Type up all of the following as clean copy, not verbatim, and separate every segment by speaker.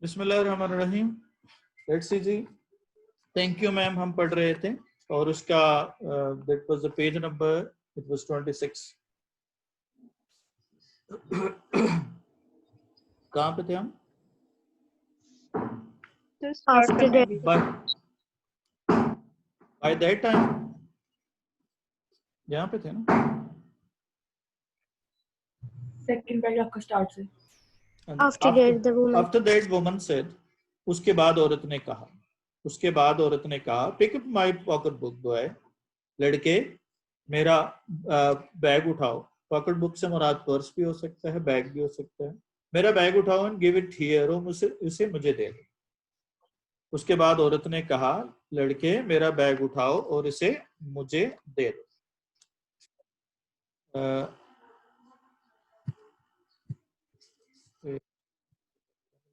Speaker 1: बिस्मिल्लाहिर्रहमानिर्रहीम। Let's see ji. Thank you ma'am, हम पढ़ रहे थे और उसका that was the page number, it was 26। कहाँ पे थे हम?
Speaker 2: After that,
Speaker 1: by that time यहाँ पे थे ना?
Speaker 3: सेकंड पेज आपका स्टार्ट से।
Speaker 2: after that the woman
Speaker 1: After that woman said, उसके बाद औरत ने कहा, उसके बाद औरत ने कहा, pick up my pocket book boy, लड़के मेरा बैग उठाओ। पॉकेट बुक से मुराद पर्स भी हो सकता है, बैग भी हो सकता है। मेरा बैग उठाओ एंड गिव इट हियर, और इसे मुझे दे दो। उसके बाद औरत ने कहा, लड़के मेरा बैग उठाओ और इसे मुझे दे दो।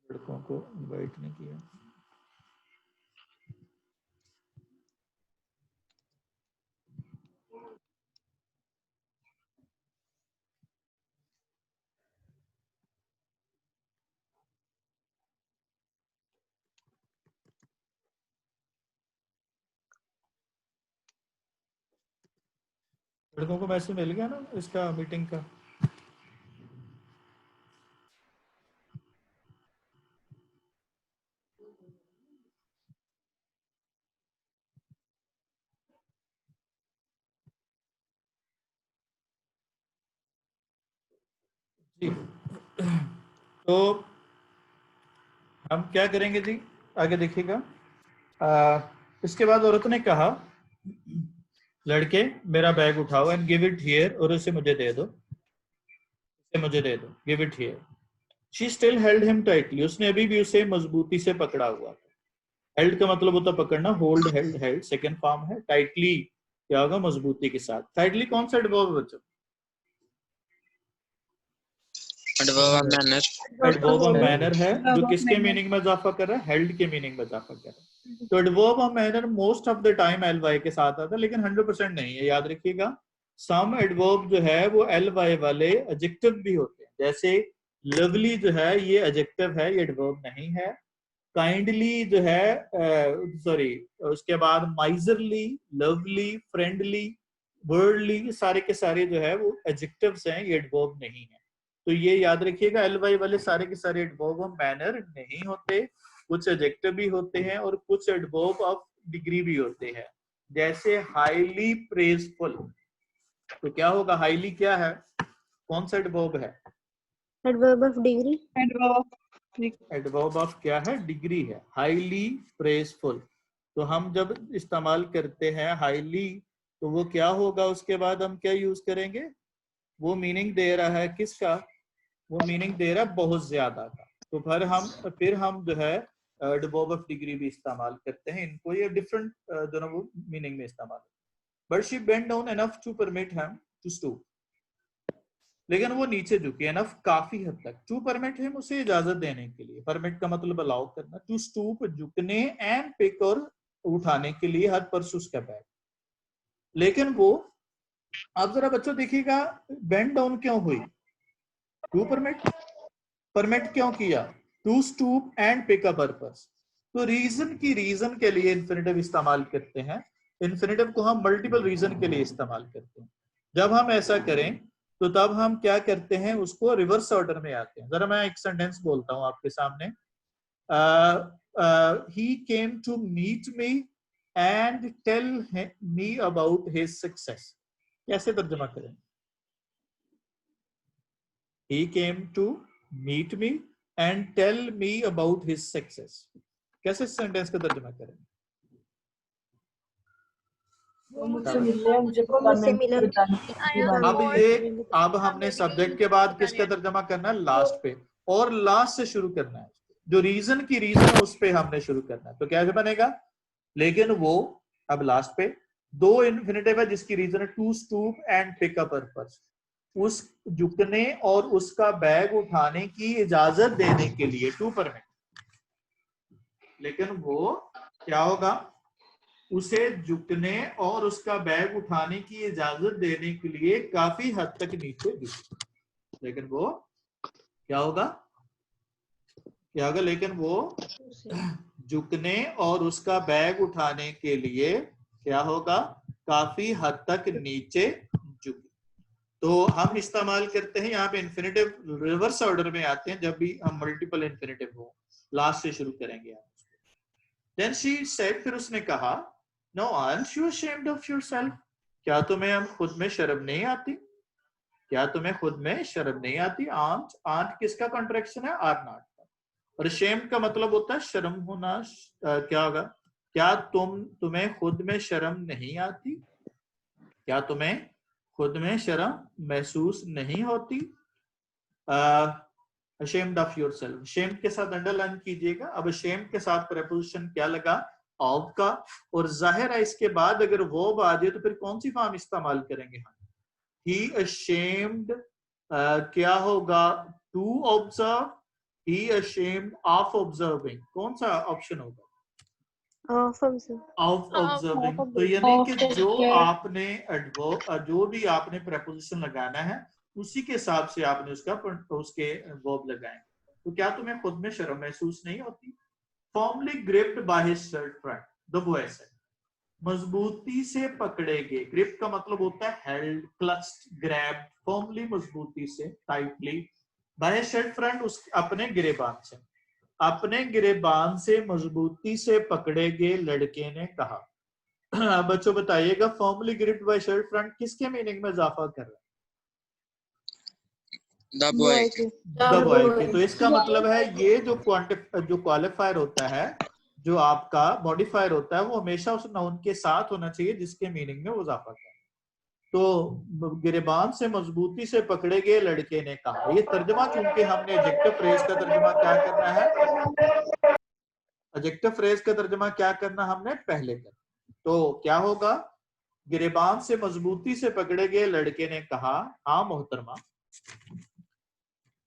Speaker 1: लड़कों को इनवाइट नहीं किया। लड़कों को मैसेज मिल गया ना इसका, मीटिंग का? जी, तो हम क्या करेंगे जी, आगे देखिएगा। इसके बाद औरत ने कहा, लड़के मेरा बैग उठाओ एंड गिव इट हियर, और इसे मुझे दे दो, इसे मुझे दे दो, give it here. She still held him tightly, उसने अभी भी उसे मजबूती से पकड़ा हुआ था। हेल्ड का मतलब होता पकड़ना, hold, held, held second form है। टाइटली क्या होगा? मजबूती के साथ। टाइटली कौन सा एडवर्ब बच्चों? एडवर्ब ऑफ मैनर है, जो किसके मीनिंग में इजाफा कर रहा है? हेल्ड के मीनिंग में इजाफा कर रहा है। तो adverb of manner most of the time L Y के साथ आता है, लेकिन 100% नहीं है, याद रखिएगा। सम एडवर्ब जो है वो एल वाई वाले एडजेक्टिव भी होते हैं, जैसे लवली जो है ये एडजेक्टिव है, ये एडवर्ब नहीं है। काइंडली जो है, सॉरी, उसके बाद माइजरली, लवली, फ्रेंडली, वर्डली, सारे के सारे जो है वो एडजेक्टिव्स हैं, ये एडवर्ब नहीं है। तो ये याद रखिएगा, एल वाई वाले सारे के सारे एडवर्ब ऑफ मैनर नहीं होते, कुछ एडजेक्टिव भी होते हैं और कुछ एडवर्ब ऑफ डिग्री भी होते हैं। जैसे हाईली प्रेजफुल, तो क्या होगा? हाईली क्या है? कौन सा एडवर्ब है?
Speaker 2: adverb of degree
Speaker 1: adverb of क्या है? डिग्री है। हाईली प्रेजफुल, तो हम जब इस्तेमाल करते हैं हाईली, तो वो क्या होगा? उसके बाद हम क्या यूज करेंगे? वो मीनिंग दे रहा है किसका? वो मीनिंग दे रहा है बहुत ज्यादा का। तो फिर हम जो है एडवर्ब ऑफ डिग्री भी इस्तेमाल करते हैं इनको, ये डिफरेंट दोनों वो मीनिंग में इस्तेमाल। But she bent down enough to permit him to stoop, लेकिन वो नीचे झुकी एनफ काफी हद तक, टू परमिट हिम उसे इजाजत देने के लिए। परमिट का मतलब अलाउ करना, टू स्टूप झुकने, एंड पिक और उठाने के लिए, हर पर्स उसका बैग। लेकिन वो, अब जरा बच्चों देखिएगा, बेंड डाउन क्यों हुई? टू परमिट, परमिट क्यों किया? To stoop and pick up her purse. तो रीजन के लिए इन्फिनेटिव इस्तेमाल करते हैं। इन्फिनेटिव को हम मल्टीपल रीजन के लिए इस्तेमाल करते हैं। जब हम ऐसा करें तो तब हम क्या करते हैं? उसको रिवर्स ऑर्डर में आते हैं। जरा मैं एक सेंटेंस बोलता हूं आपके सामने। He came to meet me and tell me about his success. कैसे तर्जुमा करें? He came to meet me and tell me about his success. कैसे सेंटेंस का तर्जुमा करें?
Speaker 3: वो मुझसे मिलने, मुझे
Speaker 2: मुझसे मिला
Speaker 1: अब हमने सब्जेक्ट के बाद किसका तर्जमा करना है? लास्ट पे, और लास्ट से शुरू करना है। जो रीजन है उस पे हमने शुरू करना है। तो क्या बनेगा? लेकिन वो, अब लास्ट पे दो इन्फिनेटिव है जिसकी रीजन है to stoop and pick up purpose, उस झुकने और उसका बैग उठाने की इजाजत देने के लिए, टू परमिट। लेकिन वो क्या होगा? उसे झुकने और उसका बैग उठाने की इजाजत देने के लिए काफी हद तक नीचे झुकी, लेकिन वो क्या होगा? क्या होगा, लेकिन वो झुकने और उसका बैग उठाने के लिए क्या होगा, काफी हद तक नीचे झुक। तो हम इस्तेमाल करते हैं यहाँ पे इन्फिनेटिव रिवर्स ऑर्डर में आते हैं जब भी हम मल्टीपल इन्फिनेटिव हो, लास्ट से शुरू करेंगे आप। Then she said, फिर उसने कहा, No, aren't you ashamed of yourself? क्या तुम्हें खुद में शर्म नहीं आती? क्या तुम्हें खुद में शर्म नहीं आती? आंट किसका कॉन्ट्रैक्शन है? आर नॉट का। और ashamed का मतलब होता है शर्म होना। क्या होगा? क्या तुम्हें खुद में शर्म नहीं आती? क्या तुम्हें खुद में शर्म महसूस नहीं होती? ashamed of yourself, ashamed के साथ अंडरलाइन कीजिएगा। अब ashamed के साथ preposition क्या लगा? of का। और जाहिर है इसके बाद अगर वो आ जाए तो फिर कौन सी फॉर्म इस्तेमाल करेंगे हम? he ashamed क्या होगा? to observe, he ashamed of observing, कौन सा ऑप्शन होगा? of observing। तो यानी कि जो आपने जो भी आपने preposition लगाना है उसी के हिसाब से आपने उसके वर्ब लगाए। तो क्या तुम्हें खुद में शर्म महसूस नहीं होती? Formally gripped by his shirt front, the boy said, मजबूती से पकड़े गए। ग्रिप का मतलब होता है हेल्ड, क्लच्ड, ग्रैब्ड। फॉर्मली मजबूती से, tightly, by his shirt front, उस अपने गिरेबान से, अपने गिरेबान से मजबूती से पकड़े गए लड़के ने कहा। बच्चों बताइएगा, formally gripped by shirt front किसके मीनिंग में इजाफा कर रहा है?
Speaker 2: The boy
Speaker 1: के। तो इसका मतलब है ये जो क्वालिफायर होता है, जो आपका मॉडिफायर होता है, वो हमेशा उस नाउन के साथ होना चाहिए जिसके मीनिंग में वो इजाफा कर। तो गिरेबान से मजबूती से पकड़े गए लड़के ने कहा। ये तर्जमा चूंकि हमने एडजेक्टिव फ्रेज का तर्जमा क्या करना है, एडजेक्टिव फ्रेज का तर्जमा क्या करना हमने पहले करना। तो क्या होगा? गिरेबान से मजबूती से पकड़े गए लड़के ने कहा, हाँ मोहतरमा।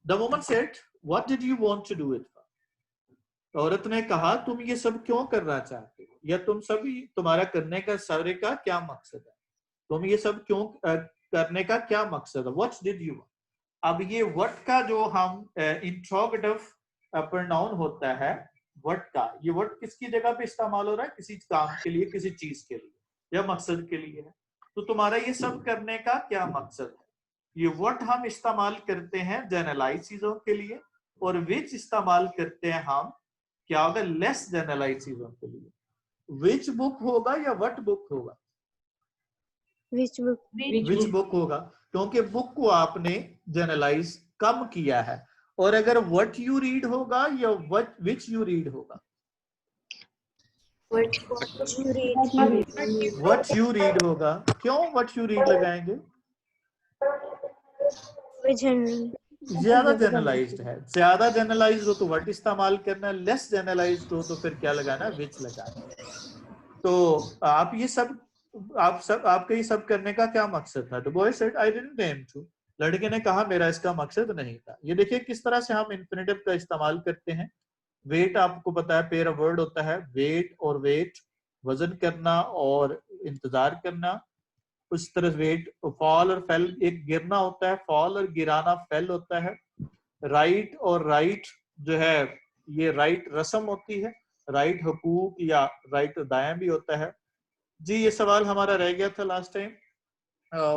Speaker 1: The woman said, What did you want to do it for? औरत ने कहा, तुम ये सब क्यों करना चाहते हो, या तुम सभी तुम्हारा करने का सारे का क्या मकसद है? तुम ये सब क्यों करने का क्या मकसद है? What did you want? अब ये what का जो हम इंट्रोगेटिव प्रोनाउन होता है, what का, ये what किसकी जगह पे इस्तेमाल हो रहा है? किसी काम के लिए, किसी चीज के लिए या मकसद के लिए है। तो तुम्हारा ये सब करने का क्या मकसद है? ये what हम इस्तेमाल करते हैं जनरलाइज चीजों के लिए, और which इस्तेमाल करते हैं हम क्या होगा? लेस जनरलाइज चीजों के लिए। which book होगा या what book होगा? which book होगा, क्योंकि बुक को आपने जनरलाइज कम किया है। और अगर what you read होगा या which you read होगा? what you read होगा। क्यों what you read लगाएंगे? ज्यादा जनरलाइज्ड है। ज्यादा जनरलाइज्ड हो तो व्हाट इस्तेमाल करना है, लेस जनरलाइज्ड हो तो फिर क्या लगाना है? विच लगाना है। तो आप ये सब आपका ये सब करने का क्या मकसद था? The boy said, I didn't aim to. लड़के ने कहा, मेरा इसका मकसद नहीं था। ये देखिए किस तरह से हम इन्फिनेटिव का इस्तेमाल करते हैं। वेट आपको पता है पेयर ऑफ वर्ड होता है, वेट और वेट, वजन करना और इंतजार करना। उस तरह वेट, फॉल और फेल, एक गिरना होता है, फॉल और गिराना फेल होता है। राइट और राइट जो है, ये राइट रस्म होती है, राइट हुकूक या राइट दायां भी होता है। जी ये सवाल हमारा रह गया था last time.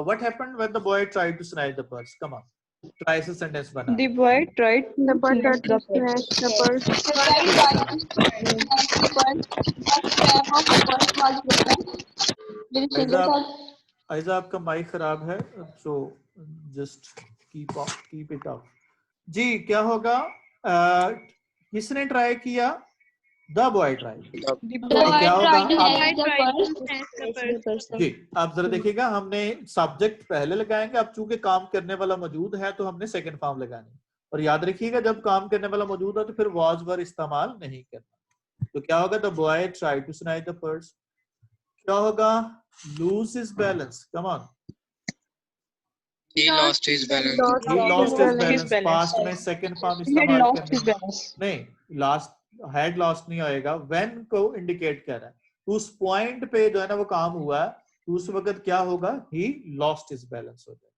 Speaker 1: What happened when the boy tried to snatch the purse? Come on, try से सेंटेंस बना।
Speaker 4: The boy tried
Speaker 2: The boy tried to snatch the purse.
Speaker 1: ऐसा आपका माइक खराब है, so just keep it off. जी क्या होगा? किसने ट्राई किया? The boy try. क्या होगा? जी आप जरा देखिएगा, हमने सब्जेक्ट पहले लगाएंगे। अब चूंकि काम करने वाला मौजूद है तो हमने सेकंड फॉर्म लगानी। और याद रखिएगा जब काम करने वाला मौजूद है तो फिर वाज वर इस्तेमाल नहीं करना। तो क्या होगा? The boy tried to snatch the purse. क्या होगा? Lose his balance. Come on,
Speaker 5: He lost his balance.
Speaker 1: he lost his balance। Past में सेकंड फॉर्म इस्तेमाल करना नहीं, लास्ट हैड लॉस्ट नहीं आएगा, व्हेन को इंडिकेट कर रहा है। उस पॉइंट पे जो है ना वो काम हुआ, तो उस वक्त क्या होगा? he lost his balance हो जाएगा।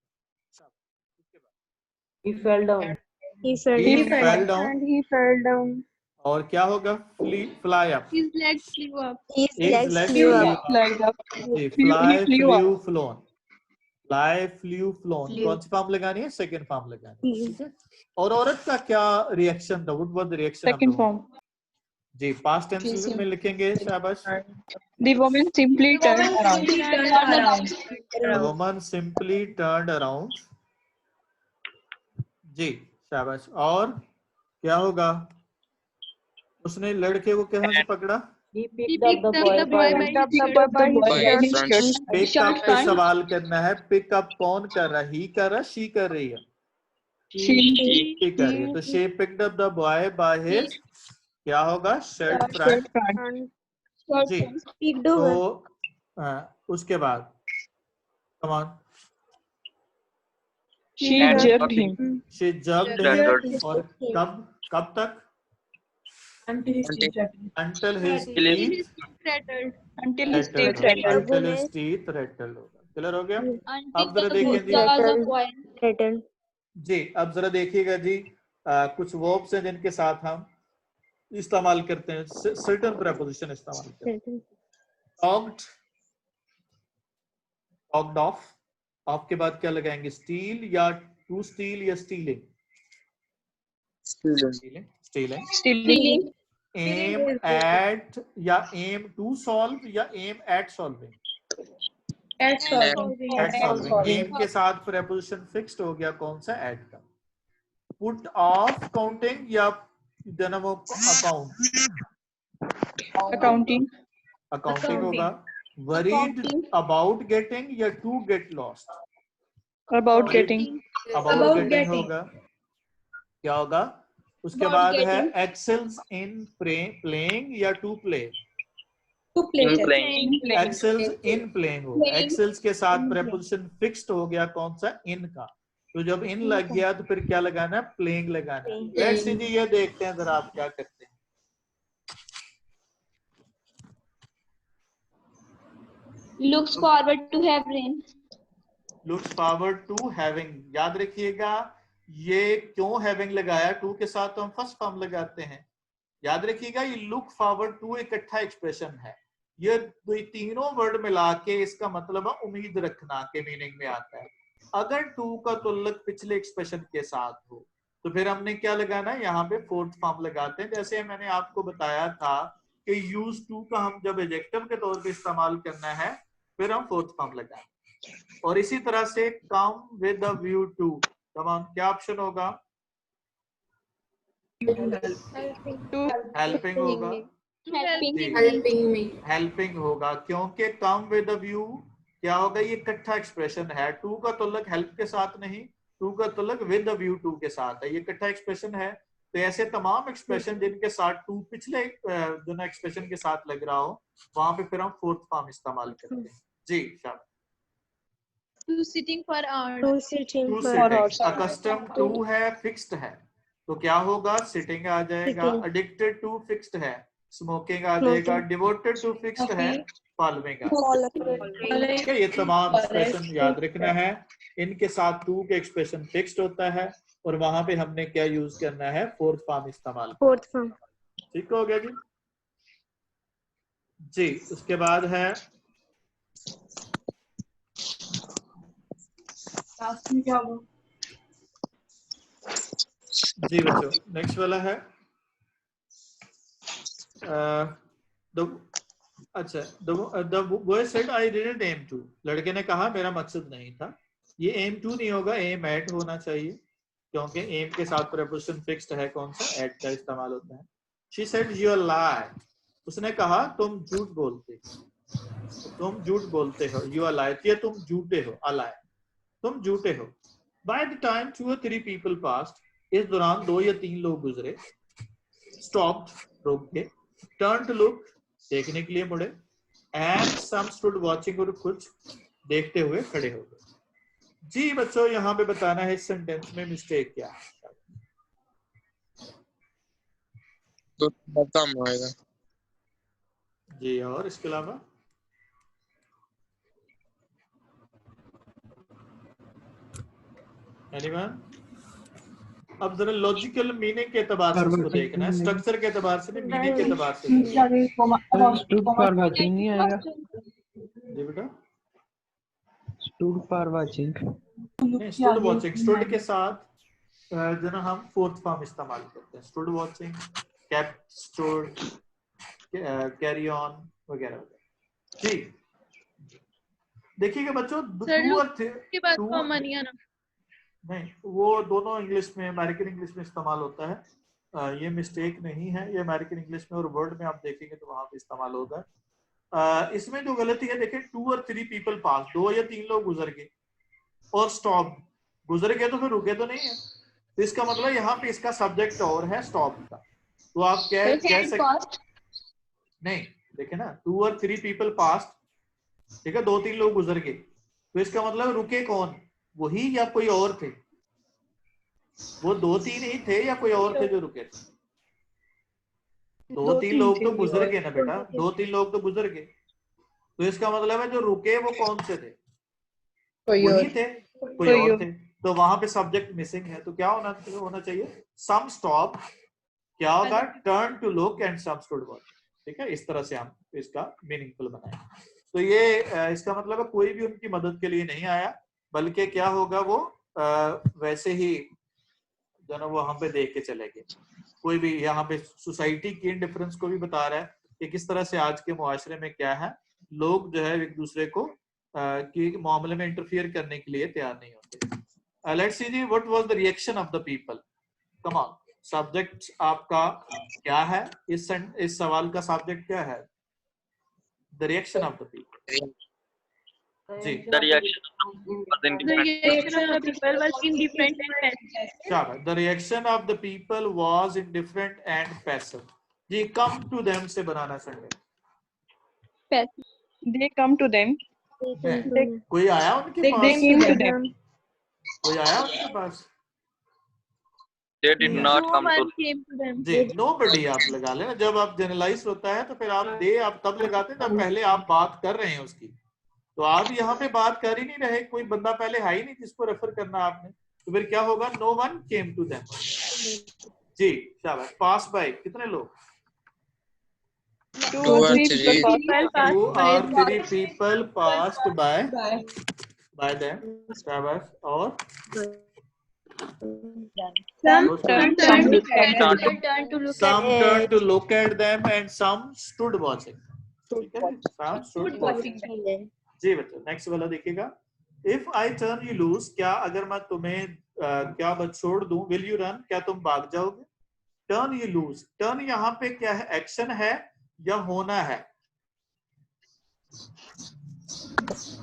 Speaker 3: He fell down.
Speaker 2: He fell down.
Speaker 1: He fell down।
Speaker 4: and he fell down.
Speaker 1: और क्या होगा? Fly up.
Speaker 2: His legs flew up.
Speaker 1: His legs
Speaker 2: flew
Speaker 1: flew
Speaker 2: up.
Speaker 1: up.
Speaker 3: Like up.
Speaker 1: जी,
Speaker 3: He
Speaker 1: fly
Speaker 3: flew
Speaker 1: flew
Speaker 3: up.
Speaker 1: flown। fly flew flown
Speaker 2: Flew.
Speaker 1: कौन सी form लगानी है? Second form लगानी है,
Speaker 2: Flew.
Speaker 1: ठीक है। और औरत का क्या रिएक्शन था? What was the reaction of
Speaker 3: Second
Speaker 1: the
Speaker 3: form.
Speaker 1: जी, पास्ट टेंस में लिखेंगे, शाबाश।
Speaker 3: The woman simply turned around.
Speaker 1: The woman simply turned around। जी, शाबाश। और क्या होगा? उसने लड़के को कहाँ से पकड़ा?
Speaker 3: He
Speaker 2: He picked up the boy by his shirt.
Speaker 1: Pick up पे सवाल करना है। पिक अप कौन कर रहा है? ही कर रहा है, शी कर रही है? शी कर रही है। तो she picked up the boy by his, क्या होगा? Shirt front. जी,
Speaker 2: Picked
Speaker 1: तो
Speaker 2: over.
Speaker 1: उसके बाद come on,
Speaker 3: She jerked him.
Speaker 1: She jabbed him. और कब तक?
Speaker 3: Until his teeth rattled.
Speaker 1: Until his
Speaker 2: Until
Speaker 1: teeth
Speaker 2: his teeth rattled.
Speaker 3: Until his
Speaker 1: rattled
Speaker 3: teeth
Speaker 1: होगा।
Speaker 3: rattled.
Speaker 1: Until his teeth rattled होगा। Clear हो गया? अब
Speaker 2: Until
Speaker 1: जरा
Speaker 2: the
Speaker 1: देखिए जी।
Speaker 2: jaws of boy rattled.
Speaker 1: जी, अब जरा देखिएगा जी, कुछ वर्ब्स हैं जिनके साथ हम इस्तेमाल करते हैं, सर्टेन प्रेपोजिशन इस्तेमाल करते हैं। Talked, talked of. ऑफ के बाद क्या लगाएंगे? स्टील या टू स्टील या stealing? Stealing, stealing.
Speaker 3: Stealing.
Speaker 1: Aim at या एम टू सॉल्व या aim at solving?
Speaker 3: At solving.
Speaker 1: At solving. Aim के साथ प्रेपोजिशन फिक्स्ड हो गया, कौन सा? एट का। पुट ऑफ काउंटिंग या जनम अकाउंट?
Speaker 3: Accounting.
Speaker 1: अकाउंटिंग होगा। वरीड अबाउट गेटिंग या to get lost?
Speaker 3: About getting.
Speaker 1: About getting होगा। क्या होगा? उसके
Speaker 2: About
Speaker 1: बाद है
Speaker 2: getting.
Speaker 1: एक्सेल्स इन प्लेइंग या to play?
Speaker 3: To play.
Speaker 1: Excels in playing हो।
Speaker 2: Playing.
Speaker 1: एक्सेल्स के साथ प्रेपोजिशन फिक्स्ड हो गया, कौन सा? इन का। तो जब इन लग गया तो फिर क्या लगाना है? प्लेइंग लगाना है। लेट्स सी जी, ये देखते हैं जरा आप क्या करते हैं।
Speaker 2: Looks forward to have rain.
Speaker 1: Looks forward to having. याद रखिएगा, ये क्यों हैविंग लगाया? टू के साथ तो हम फर्स्ट फॉर्म लगाते हैं। याद रखिएगा, ये लुक फॉरवर्ड टू इकट्ठा एक्सप्रेशन है। ये तीनों वर्ड मिला के इसका मतलब है उम्मीद रखना के मीनिंग में आता है। अगर टू का तुल्लक पिछले एक्सप्रेशन के साथ हो तो फिर हमने क्या लगाना है? यहाँ पे फोर्थ फॉर्म लगाते हैं। जैसे मैंने आपको बताया था कि यूज टू का हम जब एडजेक्टिव के तौर पे इस्तेमाल करना है फिर हम फोर्थ फॉर्म लगाएं। और इसी तरह से come with a view to, तमाम क्या ऑप्शन होगा? हेल्पिंग होगा। हेल्पिंग होगा, क्योंकि कम विद अ व्यू क्या होगा? ये इकट्ठा एक्सप्रेशन है। टू का तुल्लक हेल्प के साथ नहीं, टू का तुल्लक विद अ व्यू टू के साथ है। ये इकट्ठा एक्सप्रेशन है। तो ऐसे तमाम एक्सप्रेशन जिनके साथ टू पिछले दोनों एक्सप्रेशन के साथ लग रहा हो, वहां पे फिर हम फोर्थ फॉर्म इस्तेमाल करते हैं। जी शाबाश।
Speaker 2: To sitting for hours.
Speaker 1: To sitting, accustomed to है, फिक्स्ड है, तो क्या होगा? सिटिंग आ जाएगा। एडिक्टेड टू फिक्स्ड है, स्मोकिंग आ जाएगा। डिवोटेड टू फिक्स्ड है, फॉलोइंग आ जाएगा। ये तमाम एक्सप्रेशन याद रखना है। इनके साथ टू के एक्सप्रेशन फिक्स्ड होता है और वहां पे हमने क्या यूज करना है? फोर्थ फॉर्म इस्तेमाल। फोर्थ फॉर्म, ठीक हो गया जी। जी, उसके बाद है
Speaker 3: क्या हुआ?
Speaker 1: जी बच्चों, नेक्स्ट वाला है अच्छा, the boy said I didn't aim to। लड़के ने कहा मेरा मकसद नहीं था। ये aim to नहीं होगा, aim at होना चाहिए, क्योंकि aim के साथ preposition fixed है, कौन सा? at का इस्तेमाल होता है। She said you lie। उसने कहा तुम झूठ बोलते हो, तुम झूठ बोलते हो। You are lie, ये तुम झूठे हो, a lie, तुम झूठे हो। By the time 2 or 3 people passed, इस दौरान 2 या 3 लोग गुजरे। Stopped, रुक गए। Turned to look, देखने के लिए मुड़े। And some stood watching, और कुछ देखते हुए खड़े हो गए। जी बच्चों, यहाँ पे बताना है इस सेंटेंस में मिस्टेक क्या है।
Speaker 5: तो खत्म होएगा
Speaker 1: जी, और इसके अलावा anyone? अब जरा लॉजिकल मीनिंग के एतबार से उसको देखना है, स्ट्रक्चर के एतबार से नहीं, मीनिंग के एतबार से
Speaker 2: stood for watching नहीं आएगा,
Speaker 1: जी बेटा।
Speaker 2: stood for watching,
Speaker 1: नहीं, स्टूड वॉचिंग, स्टूड के साथ जो ना हम फोर्थ फॉर्म इस्तेमाल करते हैं, stood watching, kept stood, carry on वगैरह वगैरह। जी देखिएगा बच्चों, टू और
Speaker 4: के बाद कॉमन या ना,
Speaker 1: नहीं, वो दोनों इंग्लिश में, अमेरिकन इंग्लिश में इस्तेमाल होता है। ये मिस्टेक नहीं है, ये अमेरिकन इंग्लिश में और वर्ड में आप देखेंगे तो वहां पे इस्तेमाल होगा। इसमें जो गलती है देखें, 2 और 3 पीपल पास, 2 या 3 लोग गुजर गए, और स्टॉप, गुजर गए तो फिर रुके तो नहीं है, तो इसका मतलब यहाँ पे इसका सब्जेक्ट और है स्टॉप का, तो आप कह सकते नहीं, देखे ना, 2 और 3 पीपल पास, ठीक है, 2-3 लोग गुजर गए, तो इसका मतलब रुके कौन, वही या कोई और थे, वो 2-3 ही थे या कोई और थे जो रुके थे? 2-3 लोग तो गुजर गए ना बेटा, 2-3 लोग तो गुजर गए, तो इसका मतलब है जो रुके वो कौन से थे, वही थे, कोई और थे, तो वहां पे सब्जेक्ट मिसिंग है, तो क्या होना चाहिए, सम स्टॉप, क्या होगा, turn to look and some stood watch. ठीक है, इस तरह से हम इसका मीनिंगफुल बनाएंगे। तो ये इसका मतलब है कोई भी उनकी मदद के लिए नहीं आया, बल्कि क्या होगा, वो वैसे ही जो ना वो हम पे देख के चले गए। कोई भी यहाँ पे सोसाइटी की इंडिफरेंस को भी बता रहा है कि किस तरह से आज के मुआशरे में क्या है, लोग जो है एक दूसरे को की मामले में इंटरफियर करने के लिए तैयार नहीं होते। लेट्स सी जी, what was the reaction of the people, come on, subject आपका क्या है, इस सवाल का सब्जेक्ट क्या है, the reaction of the people. जी,
Speaker 4: the reaction of the people was indifferent and passive.
Speaker 1: शाबाश, the reaction of the people was indifferent and passive। जी, come to them से बनाना संडे,
Speaker 3: They come to them.
Speaker 1: कोई आया उनके
Speaker 3: They
Speaker 1: pass,
Speaker 3: came to them.
Speaker 1: कोई आया उनके पास,
Speaker 5: They did not
Speaker 4: No
Speaker 5: come to.
Speaker 4: one came to them.
Speaker 1: Ji, nobody आप लगा लेना, जब आप जनरलाइज होता है तो फिर आप दे आप तब लगाते हैं जब पहले आप बात कर रहे हैं उसकी, तो आप यहाँ पे बात कर ही नहीं रहे, कोई बंदा पहले है ही नहीं जिसको रेफर करना आपने, तो फिर क्या होगा, no one came to them. जी शाबाश, पास बाय कितने लोग,
Speaker 3: 2 or 3 people passed.
Speaker 1: 2 or 3 people passed by them, शाबाश, और
Speaker 3: Some
Speaker 4: Some
Speaker 3: turned
Speaker 1: some turned to look at them and some stood watching। ठीक है, some stood watching। जी बच्चों, next वाला देखिएगा, if I turn you loose, क्या अगर मैं तुम्हें क्या मैं छोड़ दूं, विल यू रन, क्या तुम भाग जाओगे। टर्न यू लूज, टर्न यहाँ पे क्या है, एक्शन है या होना है,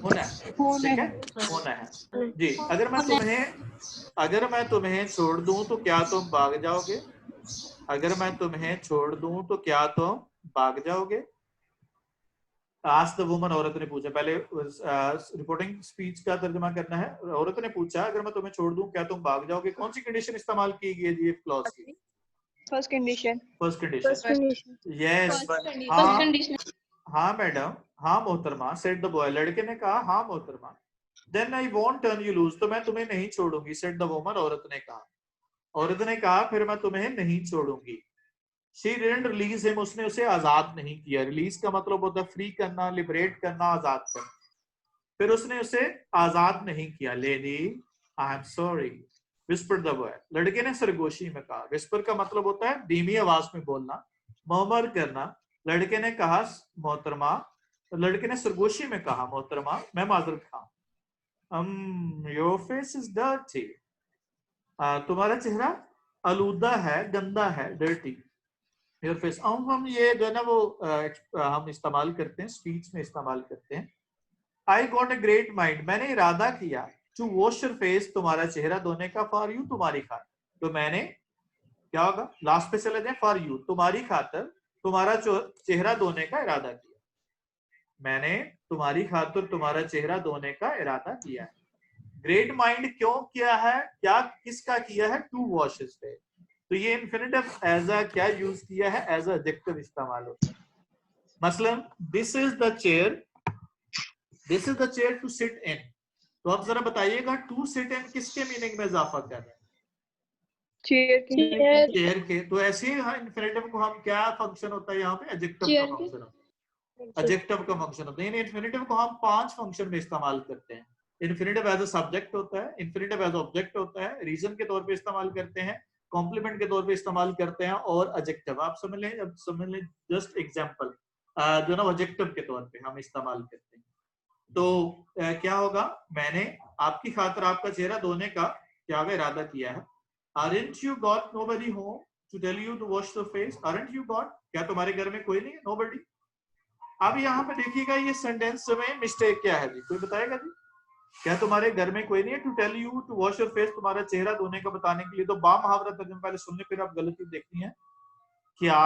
Speaker 1: होना है, ठीक है, होना है। जी, अगर मैं तुम्हें छोड़ दूं तो क्या तुम भाग जाओगे, अगर मैं तुम्हें छोड़ दूं तो क्या तुम भाग जाओगे। आज द वुमन, औरत ने पूछा, पहले रिपोर्टिंग स्पीच का तर्जुमा करना है, औरत ने पूछा अगर मैं तुम्हें छोड़ दूं क्या तुम भाग जाओगे, कौन सी कंडीशन इस्तेमाल की गई है ये क्लॉज की,
Speaker 3: First condition.
Speaker 1: First condition, yes, हाँ मैडम, हाँ मोहतरमा, सेड द बॉय, लड़के ने कहा हाँ मोहतरमा, then I won't turn you loose, तो मैं तुम्हें नहीं छोड़ूंगी, सेड द वुमन, औरत ने कहा फिर मैं तुम्हें नहीं छोड़ूंगी। शी डिडंट रिलीज हिम, उसने उसे आजाद नहीं किया, रिलीज का मतलब होता है फ्री करना, लिबरेट करना, आजाद करना, फिर उसने उसे आजाद नहीं किया। Lady I am sorry, whisper the boy, लड़के ने सरगोशी में कहा, विस्पर का मतलब होता है धीमी आवाज में बोलना, मुहम्मर करना। लड़के ने कहा मोहतरमा, लड़के ने सरगोशी में कहा मोहतरमा मैं माजरत खाऊं। योर फेस इज डर्टी, तुम्हारा चेहरा आलूदा है, गंदा है, डर्टी। योर फेस, हम ये जो है ना वो हम इस्तेमाल करते हैं, स्पीच में इस्तेमाल करते हैं। I got a great mind, मैंने इरादा किया, टू वॉश योर फेस, तुम्हारा चेहरा धोने का, फॉर यू, तुम्हारी खातिर, तो मैंने क्या होगा, लास्ट पे चले जाए, फॉर यू, तुम्हारी खातिर, तुम्हारा चेहरा धोने का इरादा किया, मैंने तुम्हारी खातिर तुम्हारा चेहरा धोने का इरादा किया है। ग्रेट माइंड क्यों किया है, क्या किसका किया है, टू वॉशेस पे, तो ये इन्फिनिटिव एज अ क्या यूज किया है, एज अ एडजेक्टिव इस्तेमाल होता है। मसलन this is the chair, this is the chair to sit in, तो आप जरा बताइएगा टू सिट इन किसके मीनिंग में इजाफा कर रहे हैं,
Speaker 3: चेयर के
Speaker 4: चेयर
Speaker 1: चेयर के। तो ऐसे ही इन्फिनेटिव को हम क्या फंक्शन होता है यहाँ पे, एडजेक्टिव का फंक्शन होता है, एडजेक्टिव का फंक्शन होता है। इन्फिनेटिव को हम 5 फंक्शन में इस्तेमाल करते हैं। इन्फिनेटिव एज अ सब्जेक्ट होता है, इन्फिनेटिव एज ऑब्जेक्ट होता है, रीजन के तौर पे इस्तेमाल करते हैं, कॉम्प्लीमेंट के तौर पे इस्तेमाल करते हैं, और एडजेक्टिव आप समझ लें। अब समझ लें जस्ट एग्जांपल जो ना एडजेक्टिव के तौर पे हम इस्तेमाल करते हैं। तो क्या होगा, मैंने आपकी खातिर आपका चेहरा धोने का क्या इरादा किया है। Aren't you got nobody home to tell you to wash the face? Aren't you got, क्या तुम्हारे घर में कोई नहीं है, nobody। अब यहाँ पे देखिएगा ये सेंटेंस में मिस्टेक क्या है जी, कोई बताएगा जी। क्या तुम्हारे घर में कोई नहीं है, to tell you to wash your face, तुम्हारा चेहरा धोने का बताने के लिए। तो बा मुहावरा तर्जुमा पहले सुनने, फिर आप गलती देखनी है। क्या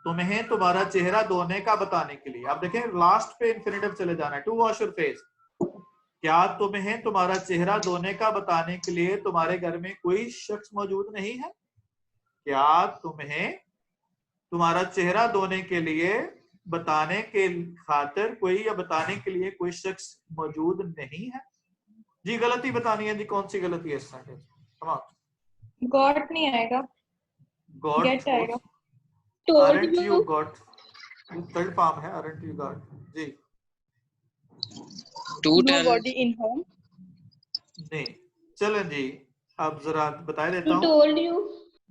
Speaker 1: तुम्हें तुम्हारा चेहरा धोने का बताने के लिए, आप देखें लास्ट पे इन्फिनेटिव चले जाना है, टू वॉश योर फेस। क्या तुम्हें तुम्हारा चेहरा धोने का बताने के लिए तुम्हारे घर में कोई शख्स मौजूद नहीं है? क्या तुम्हें तुम्हारा चेहरा धोने के लिए बताने के खातिर कोई, या बताने के लिए कोई शख्स मौजूद नहीं है जी। गलती बतानी है जी, कौन सी गलती है इस सेंटेंस में?
Speaker 2: गॉट नहीं आएगा,
Speaker 1: गॉट
Speaker 2: गेट आएगा।
Speaker 1: aren't you got, third form है aren't you got ji.
Speaker 5: To tell.
Speaker 3: Nobody in home.
Speaker 1: नहीं, चलें जी, अब जरा बता देता हूँ।
Speaker 2: टोल्ड यू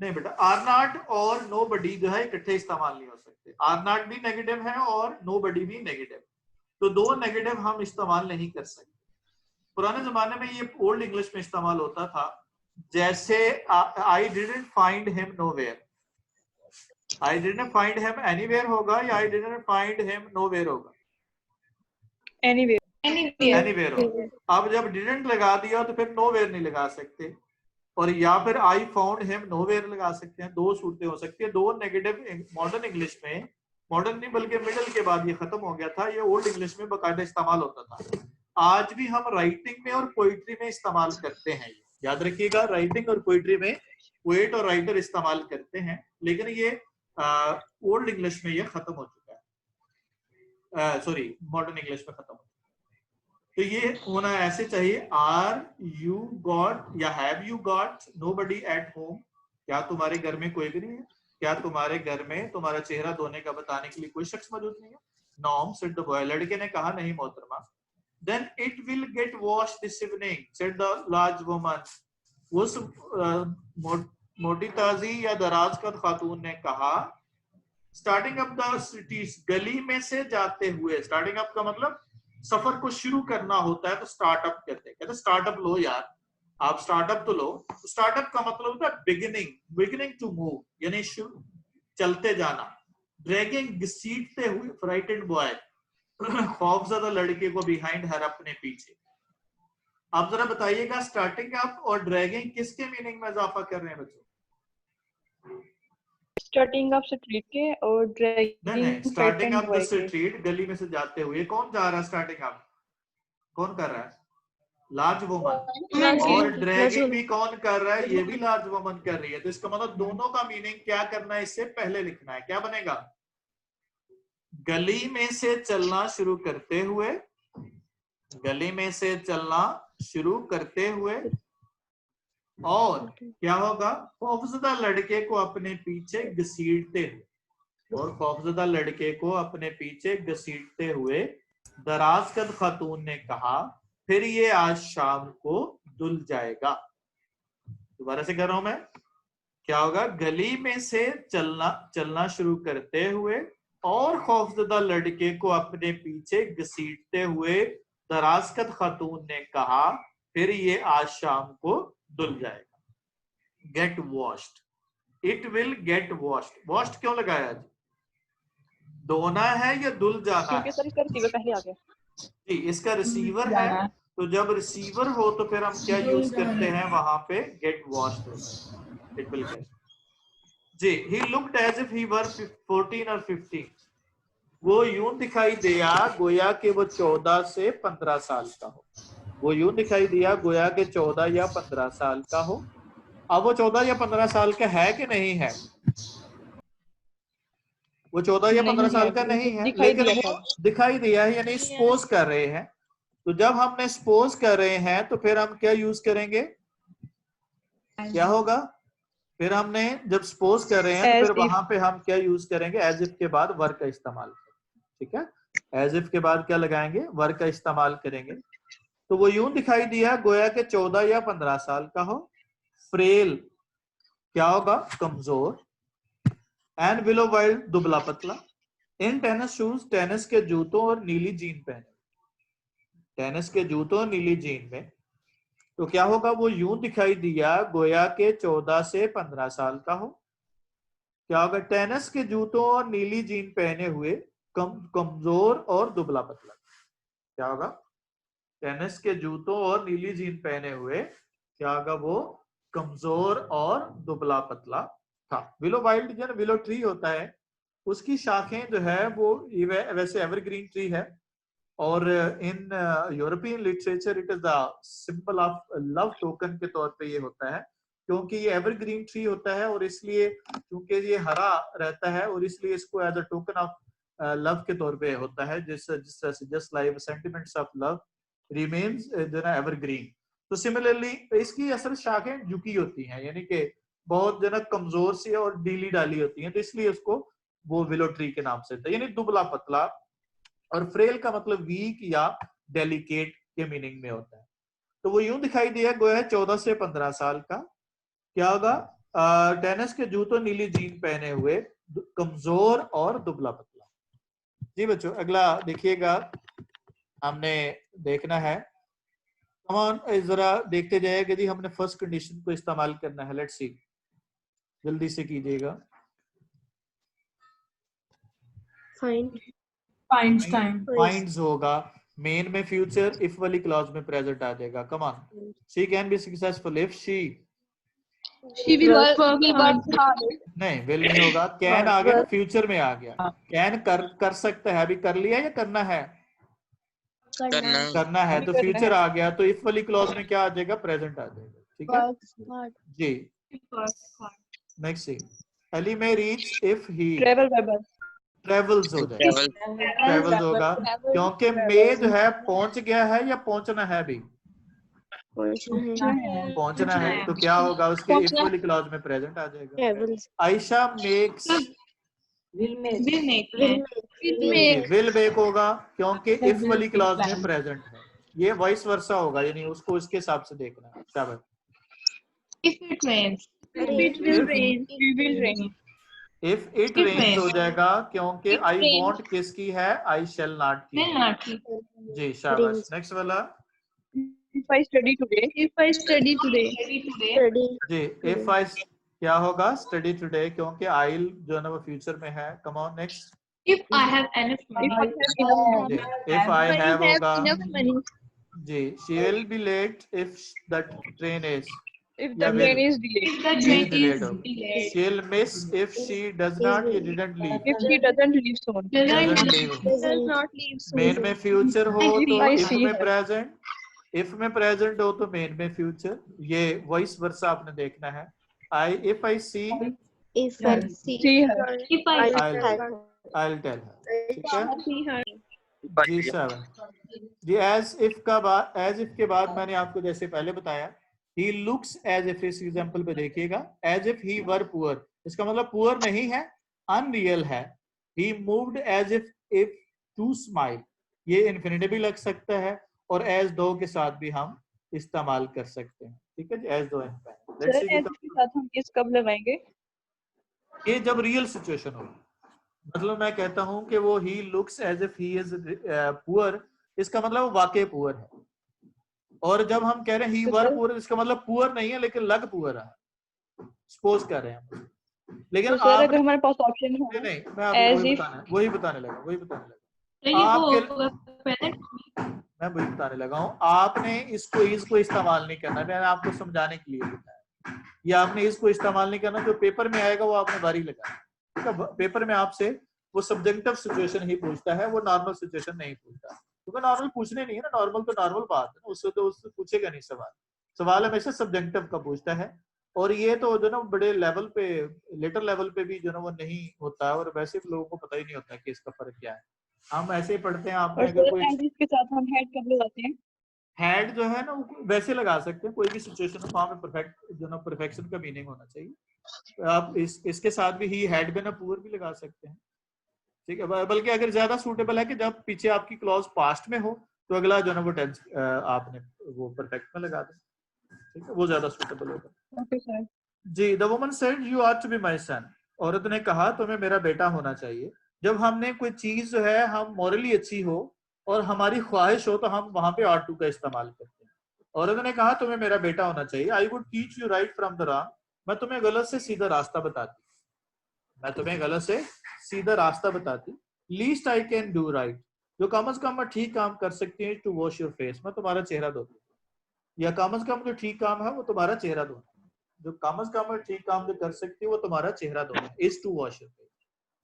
Speaker 1: नहीं बेटा, आर नॉट और नो बडी जो है इकट्ठे इस्तेमाल नहीं हो सकते। आर नॉट भी नेगेटिव है और नो बडी भी नेगेटिव, तो दो नेगेटिव हम इस्तेमाल नहीं कर सकते। पुराने जमाने में ये ओल्ड इंग्लिश में इस्तेमाल होता था, जैसे I didn't find him nowhere. I didn't find him anywhere होगा, या I didn't find him nowhere होगा?
Speaker 3: Anyway.
Speaker 1: एनीवेयर होगा। अब जब डिडंट लगा दिया तो फिर नोवेयर नहीं लगा सकते, और या फिर आई फाउंड हिम नोवेयर लगा सकते हैं। दो सूरतें हो सकती है, दो नेगेटिव। मॉडर्न इंग्लिश में, मॉडर्न नहीं बल्कि मिडिल के बाद ये खत्म हो गया था, ये ओल्ड इंग्लिश में बाकायदा इस्तेमाल होता था। आज भी हम राइटिंग में और पोइट्री में इस्तेमाल करते हैं, याद रखिएगा, राइटिंग और पोइट्री में पोएट और राइटर इस्तेमाल करते हैं, लेकिन ये ओल्ड इंग्लिश में ये खत्म हो चुका है, सॉरी मॉडर्न इंग्लिश में खत्म हो चुका है। तो ये होना ऐसे चाहिए, आर यू गॉट या have you got nobody at home. क्या तुम्हारे घर में कोई भी नहीं है? क्या तुम्हारे घर में तुम्हारा चेहरा धोने का बताने के लिए कोई शख्स मौजूद नहीं है? नॉम सेड द बॉय, लड़के ने कहा नहीं मोहतरमा। Then it will get wash this evening said the large woman. उस मोटी ताजी या दराज का खातून ने कहा। स्टार्टिंग अप द सिटीज, गली में से जाते हुए। स्टार्टिंग अप का मतलब सफर को शुरू करना होता है, तो स्टार्टअप कहते हैं। कहते स्टार्टअप लो यार, आप स्टार्टअप तो लो। स्टार्टअप का मतलब होता है बिगिनिंग, बिगिनिंग टू मूव, यानी चलते जाना। ड्रैगिंग, घसीटते हुए। फ्राइटेड बॉय, खौफजदा लड़के को बिहाइंड हर, अपने पीछे। आप जरा बताइएगा स्टार्टिंग अप और ड्रैगिंग किसके मीनिंग में इजाफा कर रहे हैं बच्चों?
Speaker 3: Starting up street के और dragging
Speaker 1: starting up the
Speaker 3: boy के।
Speaker 1: स्ट्रीट, गली में से जाते हुए। कौन जा रहा है स्टार्टिंग अप? कौन कर रहा है? Large woman. और ड्रैगिंग भी कौन कर रहा है? ये भी लार्ज वुमन कर रही है। तो इसका मतलब दोनों का मीनिंग क्या करना है, इससे पहले लिखना है। क्या बनेगा? गली में से चलना शुरू करते हुए, गली में से चलना शुरू करते हुए। और क्या होगा? खौफजदा लड़के को अपने पीछे घसीटते हुए। और खौफजदा लड़के को अपने पीछे घसीटते हुए दराज कद खातून ने कहा, फिर ये आज शाम को धुल जाएगा। दोबारा से कर रहा हूं मैं। क्या होगा? गली में से चलना शुरू करते हुए और खौफजदा लड़के को अपने पीछे घसीटते हुए दराज कद खातून ने कहा, फिर ये आज शाम को धुल जाएगा। Gate washed, it will gate washed. Washed क्यों लगाया जी? धोना है या धुल जाना है?
Speaker 3: सर इसका रिसीवर पहले आ गया
Speaker 1: जी, इसका रिसीवर है। तो जब रिसीवर हो तो फिर हम क्या यूज करते हैं वहां पे? Get washed, it will get. जी, he looked as if he were 14 or 15। वो यूं दिखाई दिया गोया के वो 14 से 15 साल का हो। वो यूं दिखाई दिया गोया के 14 या 15 साल का हो। अब वो 14 या 15 साल का है कि नहीं है? वो 14 या 15 साल का नहीं है, लेकिन वो दिखाई दिया है, यानी सपोज कर रहे हैं। तो जब हमने सपोज कर रहे हैं तो फिर हम क्या यूज करेंगे? क्या होगा? फिर हमने जब सपोज कर रहे हैं तो
Speaker 3: As
Speaker 1: फिर
Speaker 3: if.
Speaker 1: वहां पे हम क्या यूज करेंगे, एज इफ के बाद वर्क का इस्तेमाल करेंगे। ठीक है, एज इफ के बाद क्या लगाएंगे, वर्क का इस्तेमाल करेंगे। तो वो यूं दिखाई दिया गोया के 14 या 15 साल का हो। फ्रेल क्या होगा, कमजोर। एंड विलो वाइल्ड दुबला पतला। इन टेनिस शूज टेनिस के जूतों और नीली जीन पहने, टेनिस के जूतों और नीली जीन में। तो क्या होगा, वो यूं दिखाई दिया गोया के 14 से 15 साल का हो। क्या होगा, टेनिस के जूतों और नीली जीन पहने हुए, कमजोर और दुबला पतला। क्या होगा, टेनिस के जूतों और नीली जीन पहने हुए, क्या होगा, वो कमजोर और दुबला पतला था। विलो वाइल्ड जो विलो ट्री होता है, उसकी शाखें जो है वो वैसे एवरग्रीन ट्री है, और in European literature it is the symbol of love token के तौर पे ये होता है, क्योंकि ये एवरग्रीन ट्री होता है, और इसलिए क्योंकि ये हरा रहता है, और इसलिए इसको as a token of love के तौर पे होता है, जिस तरह से just like sentiments of love remains जो ना एवरग्रीन। तो सिमिलरली इसकी असल शाखें झुकी होती हैं, यानी कि बहुत जो ना कमजोर सी और ढीली डाली होती हैं, तो इसलिए उसको वो विलो ट्री के नाम से था, यानी दुबला पतला। और फ्रेल का मतलब वीक या डेलिकेट के मीनिंग में होता है। तो वो यूं दिखाई दिया गोया 14 से 15 साल का। क्या होगा, टेनिस के जूतों नीली जीन पहने हुए, कमजोर और दुबला पतला। जी बच्चों, अगला देखिएगा, हमने देखना है, कमान जरा देखते जाइएगा जी। हमने फर्स्ट कंडीशन को इस्तेमाल करना है, लेट्स सी, जल्दी से कीजिएगा। फाइंड्स होगा, मेन में फ्यूचर, इफ वाली क्लॉज में प्रेजेंट आ जाएगा। Come on, she can be successful if she
Speaker 4: will work hard.
Speaker 1: नहीं, विल नहीं होगा, कैन आ गया ना, फ्यूचर में आ गया। कैन कर सकता है, अभी कर लिया या करना है, करना है, तो फ्यूचर आ गया, तो इफ वाली क्लॉज में क्या आ जाएगा, प्रेजेंट आ जाएगा। ठीक है जी, नेक्स्ट सी, अली में reach if he
Speaker 3: Travel by bus.
Speaker 1: Travels हो जाएगा, ट्रेवल्स होगा, क्योंकि मे जो है पहुंच गया है या पहुंचना है, भी पहुंचना है, तो क्या होगा, उसके इफ वाली क्लॉज में प्रेजेंट आ जाएगा। Ayesha makes
Speaker 4: Will make.
Speaker 1: Will make होगा, क्योंकि इफ वाली क्लॉज में प्रेजेंट है। ये वॉइस वर्सा होगा, यानी उसको इसके हिसाब से देखना है। शाबाश।
Speaker 4: If it rains. It will rain.
Speaker 3: We will rain.
Speaker 1: If it rains हो जाएगा, क्योंकि आई वॉन्ट किसकी है, आई शेल नॉट की। जी शाबाश। नेक्स्ट वाला,
Speaker 3: If I study today.
Speaker 4: If I study today.
Speaker 1: जी इफ आई क्या होगा, स्टडी टुडे, क्योंकि आई जो है ना वो फ्यूचर में है। Come on next,
Speaker 4: If I have enough money.
Speaker 3: If I have enough money.
Speaker 1: If I have होगा,
Speaker 4: enough money.
Speaker 1: जी she will be late if that train is,
Speaker 3: If
Speaker 1: Yeah,
Speaker 3: the
Speaker 1: will.
Speaker 3: train is delayed.
Speaker 4: If the
Speaker 1: is
Speaker 4: train
Speaker 1: delayed
Speaker 4: is
Speaker 1: होगा,
Speaker 4: delayed.
Speaker 1: she'll miss if she does not, he didn't leave,
Speaker 3: If she doesn't leave soon.
Speaker 1: doesn't leave।
Speaker 4: Does not leave soon.
Speaker 1: Main में future हो तो
Speaker 3: I
Speaker 1: if
Speaker 3: see
Speaker 1: में
Speaker 3: her.
Speaker 1: Present, if में present हो तो main में future. ये voice वर्सा आपने देखना है। I if I see
Speaker 2: If I see
Speaker 3: See her.
Speaker 4: If I
Speaker 1: I'll tell her. ठीक है
Speaker 4: see her.
Speaker 1: जी साहब। जी एज इफ का बाद, एज इफ के बाद मैंने आपको जैसे पहले बताया, ही लुक्स एज इफ, इस एग्जांपल पे देखिएगा, as if he were poor, इसका मतलब पुअर नहीं है, अनरियल है। He moved as if to smile, ये इन्फिनिटिव भी लग सकता है, और एज दो के साथ भी हम इस्तेमाल कर सकते हैं। ठीक है जी, एज दो
Speaker 3: Sir, as के साथ हम किस कब लगाएंगे?
Speaker 1: ये जब रियल सिचुएशन हो, मतलब मैं कहता हूं कि वो he looks as if he is poor, इसका मतलब वो वाकई पुअर है। और जब हम कह रहे हैं ही वर पुअर, इसका मतलब पुअर नहीं है लेकिन लग पुअर है, सपोज कर रहे हैं। लेकिन
Speaker 3: तो सर
Speaker 1: आप
Speaker 3: अगर हमारे पास ऑप्शन हो,
Speaker 1: नहीं, मैं आपको वही बताने लगा मैं वही बताने लगा हूँ। आपने इसको इसको इस्तेमाल नहीं करना, मैंने आपको समझाने के लिए बताया। ये आपने इसको इस्तेमाल नहीं करना, जो पेपर में आएगा वो आपने बारी लगाना। ठीक है, पेपर में आपसे वो सब्जेक्टिव सिचुएशन ही पूछता है, वो नॉर्मल सिचुएशन नहीं पूछता, क्योंकि नॉर्मल पूछने नहीं है ना, नॉर्मल तो नॉर्मल बात है ना, उससे तो उससे पूछेगा नहीं सवाल। सवाल हमेशा सब्जेक्टिव का पूछता है, और ये तो जो ना बड़े लेवल पे, लेटर लेवल पे भी जो ना वो नहीं होता है, और वैसे लोगों को पता ही नहीं होता कि इसका फर्क क्या है। हम ऐसे ही पढ़ते हैं। आपने अगर कोई
Speaker 3: के साथ हम हेड कब लगाते हैं?
Speaker 1: हेड जो है ना वो वैसे लगा सकते हैं, कोई भी सिचुएशन हो वहां पे परफेक्ट जो ना परफेक्शन का मीनिंग होना चाहिए। आप इसके साथ भी he had been a poor भी लगा सकते हैं, ठीक है। बल्कि अगर ज्यादा सूटेबल है कि जब पीछे आपकी क्लॉज पास्ट में हो तो अगला जो है वो टेंस आपने वो परफेक्ट में लगा दें, ठीक है, वो ज्यादा सूटेबल होगा।
Speaker 3: Okay sir.
Speaker 1: जी, the woman said you are to be my son, औरत ने कहा तुम्हें मेरा बेटा होना चाहिए। जब हमने कोई चीज जो है हम मॉरली अच्छी हो और हमारी ख्वाहिश हो तो हम वहां पे आर टू का इस्तेमाल करते हैं। औरत ने कहा तुम्हें मेरा बेटा होना चाहिए। I would teach you right from the wrong, मैं तुम्हें गलत से सीधा रास्ता बताती, मैं तुम्हें गलत से सीधा रास्ता बताती। Least I can do right, जो कम से कम मैं ठीक काम कर सकती हूँ, टू वॉश योर फेस, मैं तुम्हारा चेहरा धोती, या कम से कम जो ठीक काम है वो तुम्हारा चेहरा धोना, जो कम से कम ठीक काम जो कर सकती है वो तुम्हारा चेहरा धोना, is to wash your face.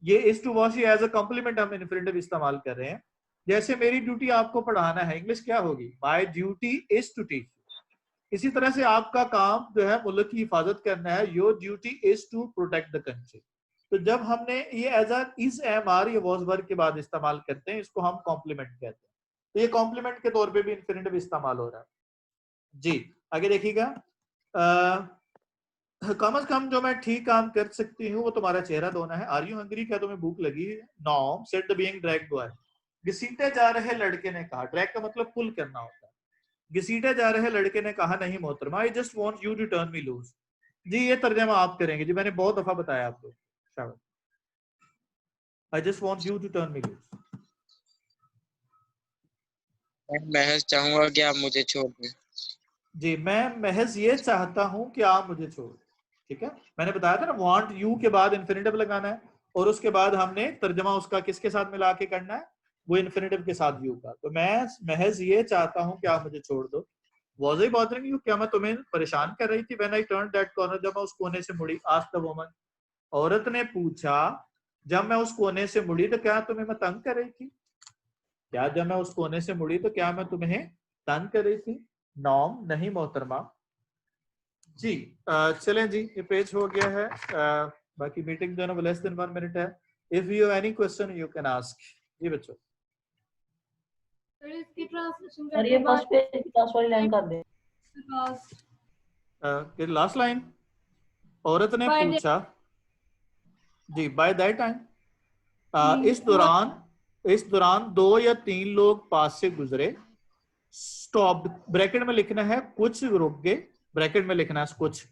Speaker 1: ये is to wash as a complement हम इन्फिनिटिव इस्तेमाल कर रहे हैं। जैसे मेरी ड्यूटी आपको पढ़ाना है, इंग्लिश क्या होगी, my duty is to teach. इसी तरह से आपका काम जो है मुल्क की हिफाजत करना है, your duty is to protect the country. तो जब हमने ये as a is am are या वॉज वर्ब के बाद इस्तेमाल करते हैं, इसको हम कॉम्प्लीमेंट कहते हैं। तो ये कॉम्प्लीमेंट के तौर पे भी इन्फिनिटिव इस्तेमाल हो रहा है। जी आगे देखिएगा, कम से कम जो मैं ठीक काम कर सकती हूँ वो तुम्हारा चेहरा धोना है। आर यू हंग्री, क्या तुम्हें भूख लगी है। No, said the being dragged boy, घसीटे जा रहे लड़के ने कहा, ड्रैग का मतलब पुल करना होता है, घसीटे जा रहे लड़के ने कहा नहीं मोहतरमा, I just want you to turn me loose. जी ये तर्जमा आप करेंगे, जी मैंने बहुत दफा बताया आपको, शाबाश। I just want you to turn me loose.
Speaker 2: मैं महज चाहूंगा कि आप मुझे छोड़ दें।
Speaker 1: जी मैं महज ये चाहता हूं कि आप मुझे छोड़ दें, ठीक है। मैंने बताया था ना, वांट यू के बाद इन्फिनिटिव लगाना है और उसके बाद हमने तर्जमा उसका किसके साथ मिला के करना है, वो इन्फिनिटिव के साथ यू का। तो मैं महज ये चाहता हूं कि आप मुझे छोड़ दो। Was I bothering you, क्या मैं तुम्हें परेशान कर रही थी। When I turned that corner, जब मैं उस कोने से मुड़ी, asked the woman, औरत ने पूछा जब मैं उस कोने से मुड़ी तो क्या तुम्हें मैं तंग कर रही थी, क्या जब मैं उस कोने से मुड़ी तो क्या मैं तुम्हें तंग कर रही थी। नॉम, नहीं मोहतरमा। जी चलें जी, ये पेज हो गया है। बाकी मीटिंग जो है ना लेस देन 1 मिनट है। If you have any question you can ask. जी बच्चों,
Speaker 4: इसकी ट्रांसलेशन
Speaker 6: और ये फर्स्ट पेज की लास्ट वाली लाइन कर दे।
Speaker 1: लास्ट लाइन, औरत ने पूछा जी, बाय दैट टाइम, इस दौरान 2 या 3 लोग पास से गुजरे। स्टॉप, ब्रैकेट में लिखना है कुछ रुक गए, ब्रैकेट में लिखना है कुछ,